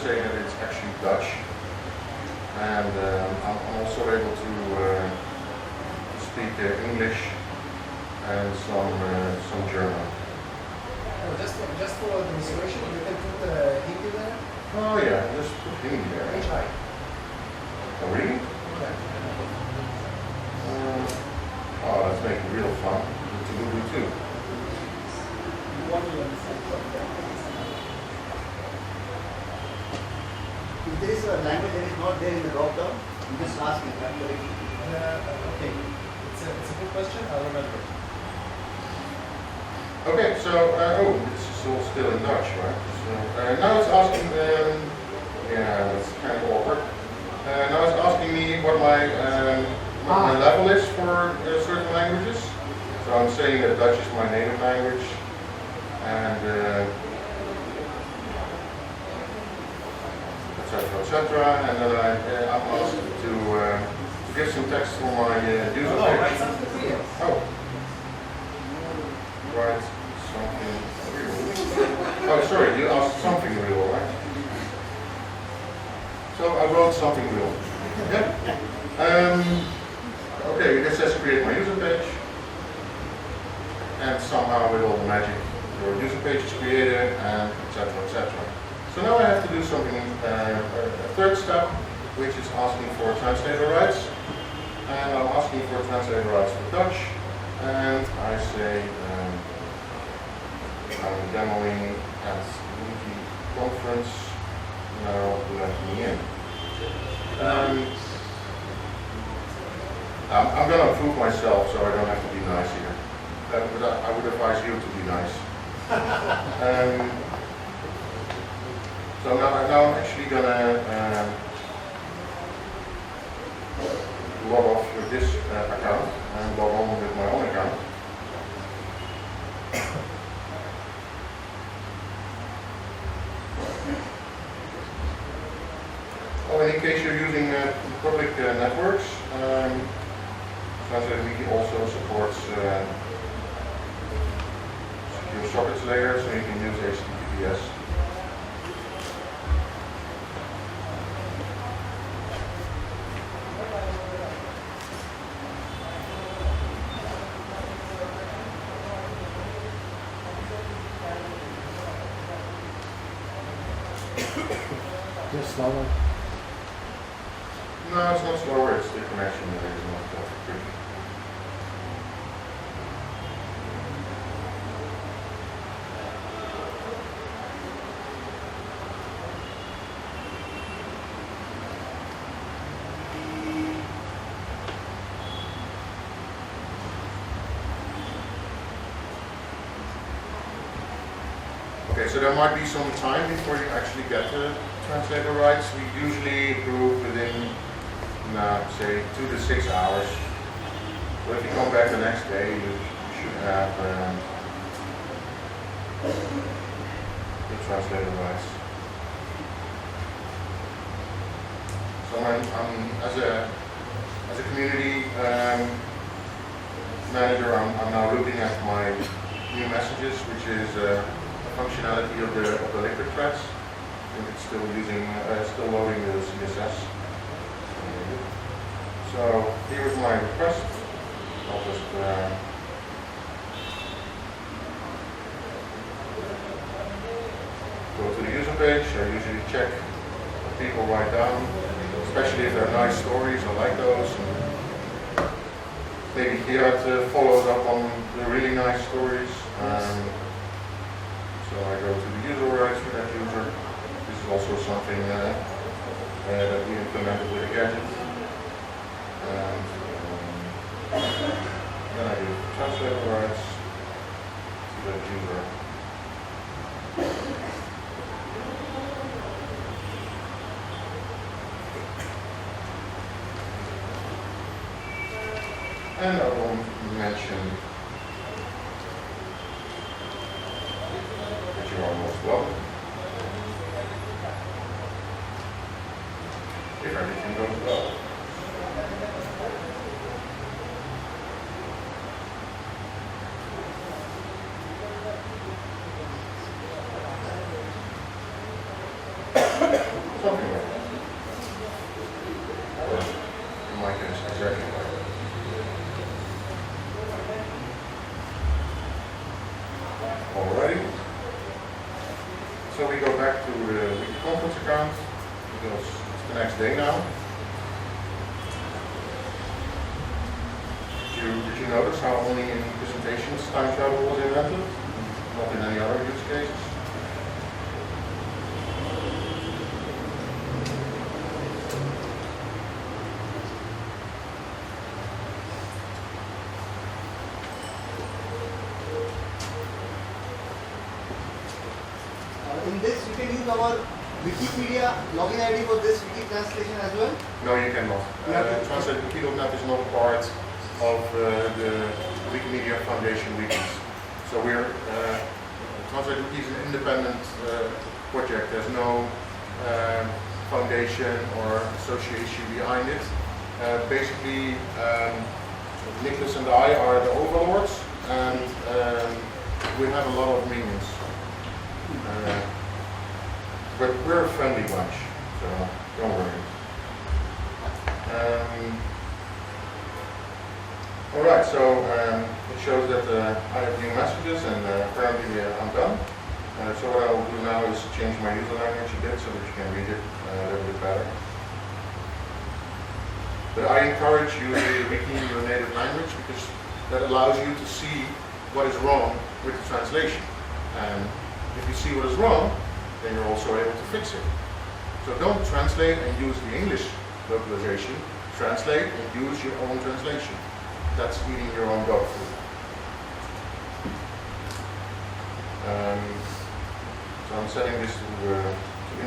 say that it's actually Dutch, and I'm also able to speak English and some German. Just for demonstration, you can put Hindi there? Oh yeah, just put Hindi there. Try. Oh really? Yeah. Oh, let's make it real fun. To do too. If there is a language that is not there in the drop down, you just ask it. Okay. It's a good question. I'll remember it. Okay, so this is all still in Dutch, right? So now it's asking. Yeah, that's kind of awkward. Now it's asking me what my level is for certain languages. So I'm saying that Dutch is my native language, and etc. And then I'm asked to give some text for my user page. Write something real. Oh, write something real. Oh, sorry, you asked something real, right? So I wrote something real. Yeah. Okay, it says create my user page, and somehow with all the magic, your user page is created, and etc. etc. So now I have to do something, a third step, which is asking for translator rights. And I'm asking for translator rights for Dutch. And I say, I'm demoing at WikiConference. Now let me in. I'm going to approve myself, so I don't have to be nice here. But I would advise you to be nice. So now I'm actually going to log off with this account and log on with my own account. Oh, and in case you're using public networks, Translator Wiki also supports secure sockets layer, so you can use HTTPS. Just slower. No, it's not slower, it's the connection that is not that quick. Okay, so there might be some time before you actually get the translator rights. We usually approve within, say, 2 to 6 hours. So if you come back the next day, you should have the translator rights. So as a community manager, I'm now looking at my new messages, which is functionality of the liquid threads. I think it's still still loading the CSS. So here's my request. I'll just go to the user page. I usually check what people write down, especially if they're nice stories. I like those. And maybe Gerard follows up on the really nice stories. So I go to the user rights for that user. This is also something that we implemented with a gadget. And then I do translator rights to that user. And I will mention that you are most welcome. If everything goes well. Something like that. Or in my case, exactly like that. Alrighty. So we go back to the WikiConference account because it's the next day now. Did you notice how only in presentations time travel was invented? Not in any other use cases? In this, you can use our Wikipedia login ID for this wiki translation as well. No, you cannot. Translate.wiki.net is not a part of the Wikimedia Foundation wikis. So Translate.wiki is an independent project. There's no foundation or association behind it. Basically, Nicholas and I are the overlords, and we have a lot of minions. But we're a friendly bunch, so don't worry. Alright, so it shows that I have new messages, and apparently I'm done. So what I will do now is change my user language a bit so that you can read it a little bit better. But I encourage you to wiki in your native language because that allows you to see what is wrong with the translation. And if you see what is wrong, then you're also able to fix it. So don't translate and use the English localization. Translate and use your own translation. That's eating your own dog food. So I'm setting this to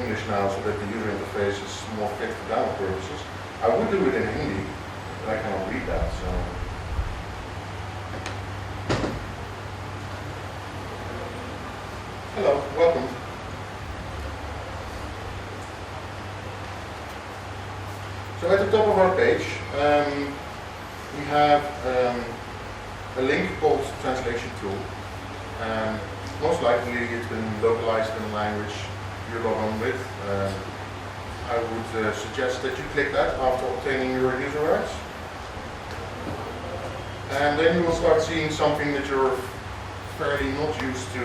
English now so that the user interface is more fit for download purposes. I would do it in Hindi, but I cannot read that, so. Hello, welcome. So at the top of our page, we have a link called Translation Tool. Most likely it's been localized in the language you log on with. I would suggest that you click that after obtaining your user rights. And then you will start seeing something that you're fairly not used to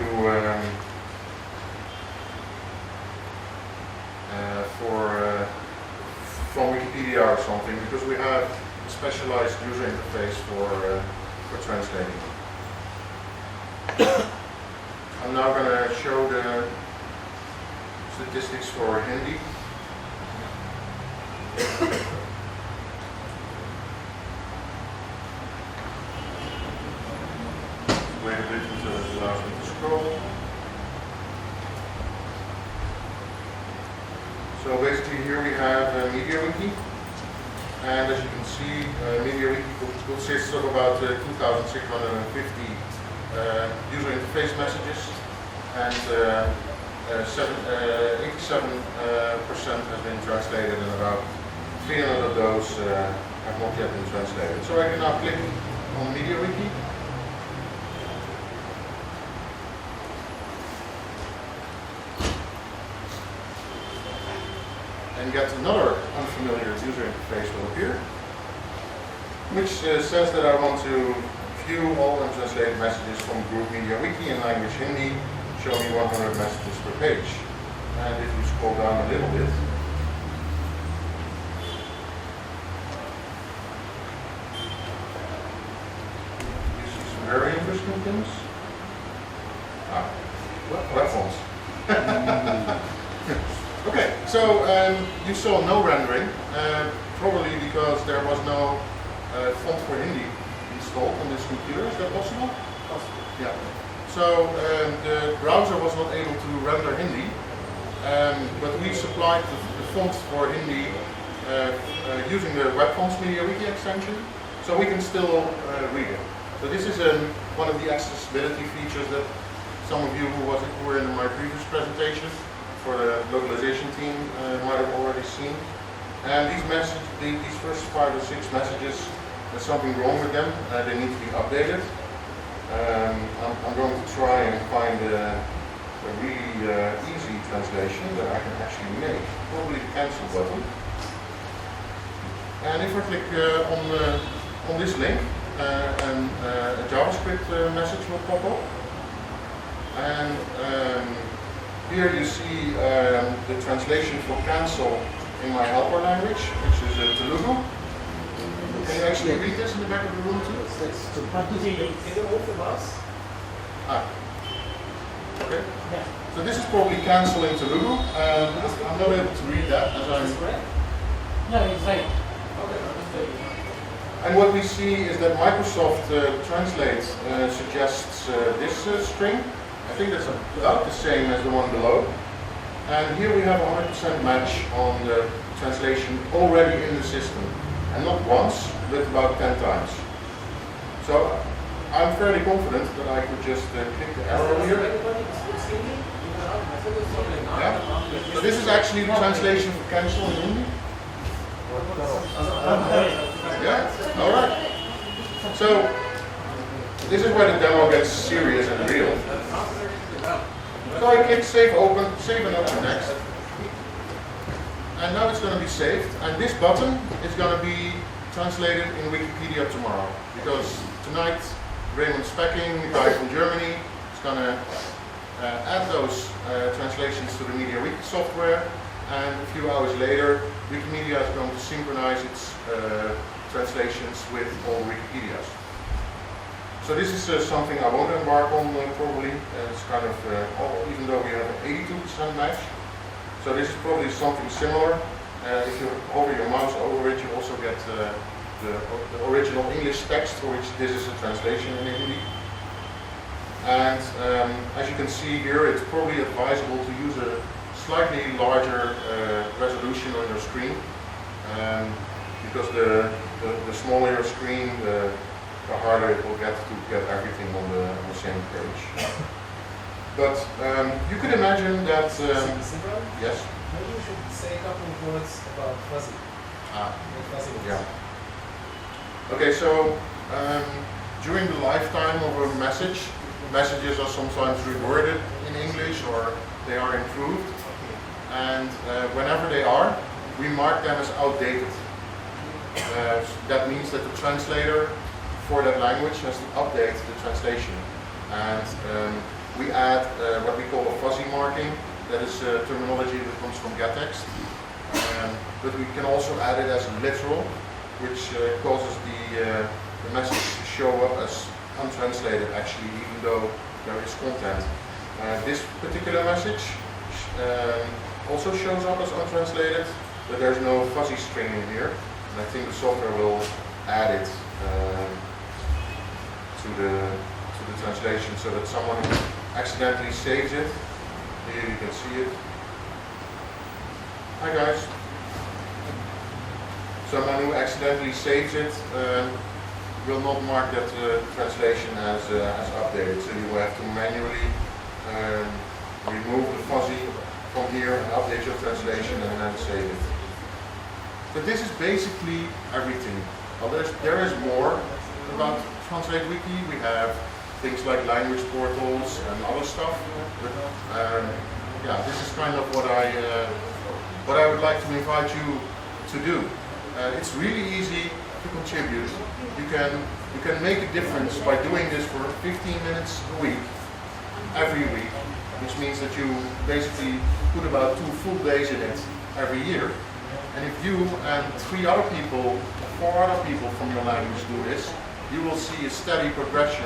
from Wikipedia or something, because we have a specialized user interface for translating. I'm now going to show the statistics for Hindi. Wait a bit until it allows me to scroll. So basically here we have MediaWiki, and as you can see, MediaWiki consists of about 2,650 user interface messages, and 87% has been translated, and about 300 of those have not yet been translated. So I can now click on MediaWiki. And yet another unfamiliar user interface will appear, which says that I want to view all untranslated messages from group MediaWiki in language Hindi, show me 100 messages per page. And if you scroll down a little bit, you see some very interesting things. Web fonts. Okay, so you saw no rendering, probably because there was no font for Hindi installed on this computer. Is that possible? Possible. Yeah. So the browser was not able to render Hindi, but we supplied the font for Hindi using the Web Fonts MediaWiki extension, so we can still read it. So this is one of the accessibility features that some of you who were in my previous presentation for the localization team might have already seen. And these first 5 or 6 messages, there's something wrong with them. They need to be updated. I'm going to try and find a really easy translation that I can actually make. cancel button. And if I click on this link, a JavaScript message will pop up. And here you see the translation for cancel in my helper language, which is Telugu. Can you actually read this in the back of the room too? Can you move the mouse? Okay. So this is probably cancel in Telugu. I'm not able to read that as I'm. No, it's right. And what we see is that Microsoft Translate suggests this string. I think that's about the same as the one below. And here we have a 100% match on the translation already in the system. And not once, but about 10 times. So I'm fairly confident that I could just click the arrow here. Yeah. So this is actually the translation for cancel in Hindi. Yeah, all right. So this is where the demo gets serious and real. So I click save and open next. And now it's going to be saved. And this button is going to be translated in Wikipedia tomorrow. Because tonight, Raymond Specking, a guy from Germany, is going to add those translations to the MediaWiki software. And a few hours later, Wikimedia is going to synchronize its translations with all Wikipedias. So this is something I won't embark on probably. It's kind of, even though we have an 82% match. So this is probably something similar. If you hover your mouse over it, you also get the original English text for which this is a translation in Hindi. And as you can see here, it's probably advisable to use a slightly larger resolution on your screen. Because the smaller your screen, the harder it will get to get everything on the same page. But you could imagine that. Yes? Maybe you should say a couple of words about fuzzy. Fuzzy. Yeah. Okay, so during the lifetime of a message, messages are sometimes reworded in English or they are improved. And whenever they are, we mark them as outdated. That means that the translator for that language has to update the translation. And we add what we call a fuzzy marking. That is terminology that comes from gettext. But we can also add it as literal, which causes the message to show up as untranslated actually, even though there is content. This particular message also shows up as untranslated, but there's no fuzzy string in here. And I think the software will add it to the translation so that someone who accidentally saves it, here you can see it. Hi guys. Someone who accidentally saves it will not mark that translation as updated, so you will have to manually remove the fuzzy from here and update your translation and then save it. But this is basically everything. Well, there is more about Translate Wiki. We have things like language portals and other stuff. But yeah, this is kind of what I would like to invite you to do. It's really easy to contribute. You can make a difference by doing this for 15 minutes a week, every week, which means that you basically put about 2 full days in it every year. And if you and 3 other people, 4 other people from your language do this, you will see a steady progression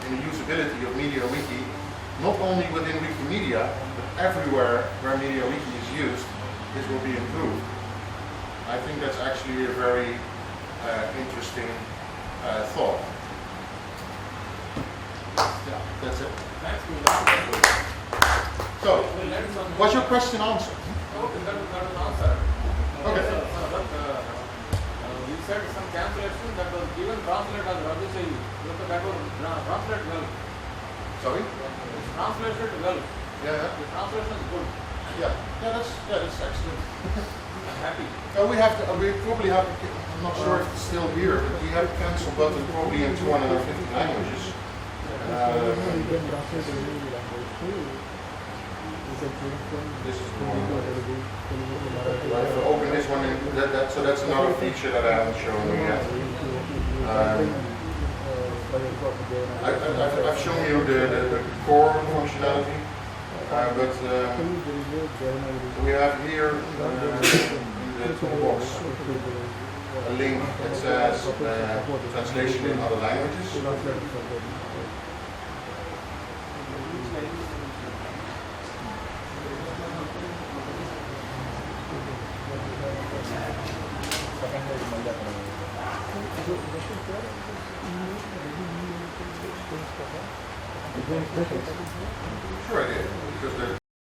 in the usability of MediaWiki, not only within Wikimedia, but everywhere where MediaWiki is used, this will be improved. I think that's actually a very interesting thought. Yeah, that's it. So, was your question answered? Okay, that was answered. Okay. You said some cancellation that was given translated as Ravi Sayi. That was translated well. Sorry? It's translated well. Yeah. The translation is good. Yeah. That's excellent. I'm happy. We probably have. I'm not sure if it's still here, but we have a cancel button probably in 250 languages. This is the one. So that's another feature that I haven't shown you yet. I've shown you the core functionality, but we have here in the toolbox a link that says translation in other languages. Sure I did, because